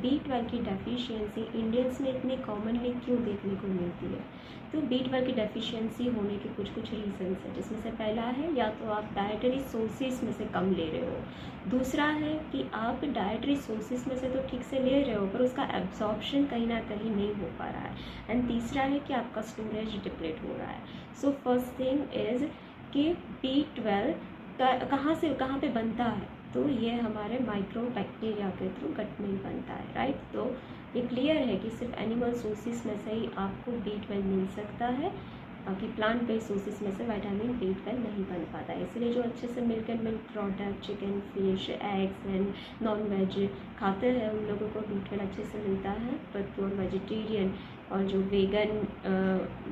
B12 की deficiency Indians में इतनी कॉमनली क्यों देखने को मिलती है? तो B12 की डेफिशिएंसी होने के कुछ रीजंस हैं, जिसमें से पहला है या तो आप डाइटरी सोर्सेज में से कम ले रहे हो, दूसरा है कि आप डाइटरी सोर्सेज में से तो ठीक से ले रहे हो पर उसका एब्जॉर्प्शन कहीं ना कहीं नहीं हो पा रहा है, एंड तीसरा है कि आपका स्टोरेज डिप्लीट हो रहा है। सो फर्स्ट थिंग इज़ कि B12 कहाँ पे बनता है? तो ये हमारे माइक्रो बैक्टीरिया के थ्रू गट में ही बनता है, राइट। तो ये क्लियर है कि सिर्फ एनिमल सोर्सेज में से ही आपको B12 मिल सकता है, बाकी प्लांट बेस्ड सोर्सेज में से विटामिन B12 नहीं बन पाता है। इसलिए जो अच्छे से milk and milk product, chicken, fish, eggs and non veg खाते हैं उन लोगों को B12 अच्छे से मिलता है, पर प्योर वेजिटेरियन और जो वेगन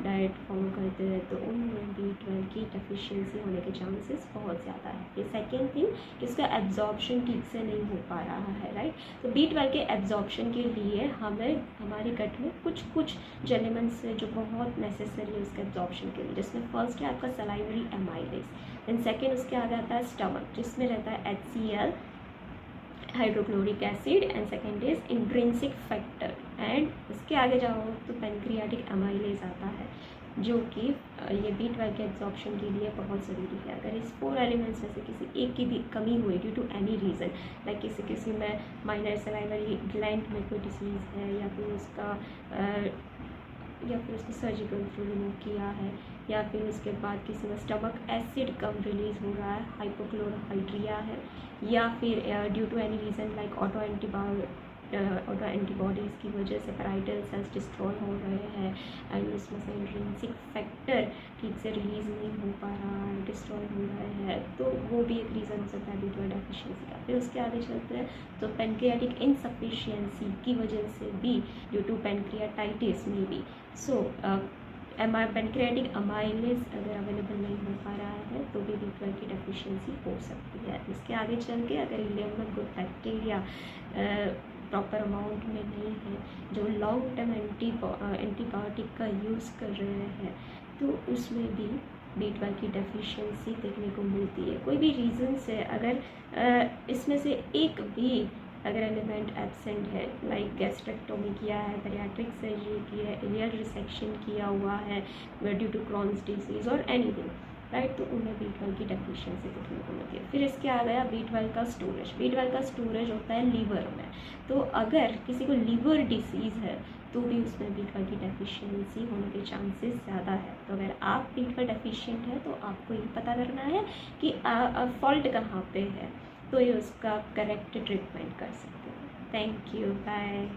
डाइट फॉलो करते हैं तो उनमें B12 की डेफिशिएंसी होने के चांसेस बहुत ज़्यादा है। ये सेकेंड थिंग कि इसका एब्जॉर्प्शन ठीक से नहीं हो पा रहा है, राइट। तो B12 के एब्जॉर्प्शन के लिए हमें हमारे गट में कुछ एलिमेंट्स है जो बहुत नेसेसरी है उसके एब्जॉर्प्शन के लिए, जिसमें फर्स्ट है आपका सलाइवरी एमाइलेज, देन सेकेंड उसके आगे आता है स्टमक जिसमें रहता है HCl hydrochloric acid, and second is intrinsic factor, and इसके आगे जाओ तो पेनक्रियाटिक एमाइलेज आता है जो कि ये B12 के एब्जॉर्प्शन के लिए बहुत ज़रूरी है। अगर इस 4 एलिमेंट्स में से किसी एक की भी कमी हुई due to any reason, like किसी में माइनर सलाइवरी ग्लैंड में कोई डिसीज़ है या फिर उसका सर्जिकल थ्रू रिमूव किया है, या फिर उसके बाद किसी में स्टमक एसिड कम रिलीज़ हो रहा है, हाइपोक्लोराहाइड्रिया है, या फिर due to any reason like auto antibodies की वजह से पैराइटल सेल्स डिस्ट्रॉय हो रहे हैं, एंड उसमें से इंट्रिंसिक फैक्टर ठीक से रिलीज़ नहीं हो पा रहा है, डिस्ट्रॉय हो रहे हैं, तो वो भी एक रीज़न हो सकता है B12 डेफिशिएंसी का। फिर उसके आगे चलते हैं तो पेनक्रियाटिक इनसफिशिएंसी की वजह से भी ड्यू टू पेनक्रियाटाइटिस में भी पेनक्रियाटिक अमाइलेज अगर अवेलेबल नहीं हो पा रहा है तो भी B12 की डेफिशिएंसी हो सकती है। इसके आगे चल के अगर इलियम में गुड बैक्टीरिया प्रॉपर अमाउंट में नहीं है, जो लॉन्ग टर्म एंटीबायोटिक का यूज़ कर रहे हैं, तो उसमें भी B12 की डेफिशिएंसी देखने को मिलती है। कोई भी रीज़न से अगर इसमें से एक भी अगर एलिमेंट एब्सेंट है, लाइक गैस्ट्रेक्टोमी किया है, बैरियाट्रिक सर्जरी की है, इलियल रिसेक्शन किया हुआ है ड्यू टू क्रॉन्स डिजीज़ और एनीथिंग, राइट, तो उन्हें B12 की डेफिशिएंसी देखने को मिलती है। फिर इसके आ गया B12 का स्टोरेज। B12 का स्टोरेज होता है लीवर में, तो अगर किसी को लीवर डिसीज़ है तो भी उसमें B12 की डेफिशिएंसी होने के चांसेस ज़्यादा है। तो अगर आप B12 डेफिशिएंट है तो आपको ये पता करना है कि फॉल्ट कहाँ पे है, तो ये उसका करेक्ट ट्रीटमेंट कर सकते हैं। Thank you, bye.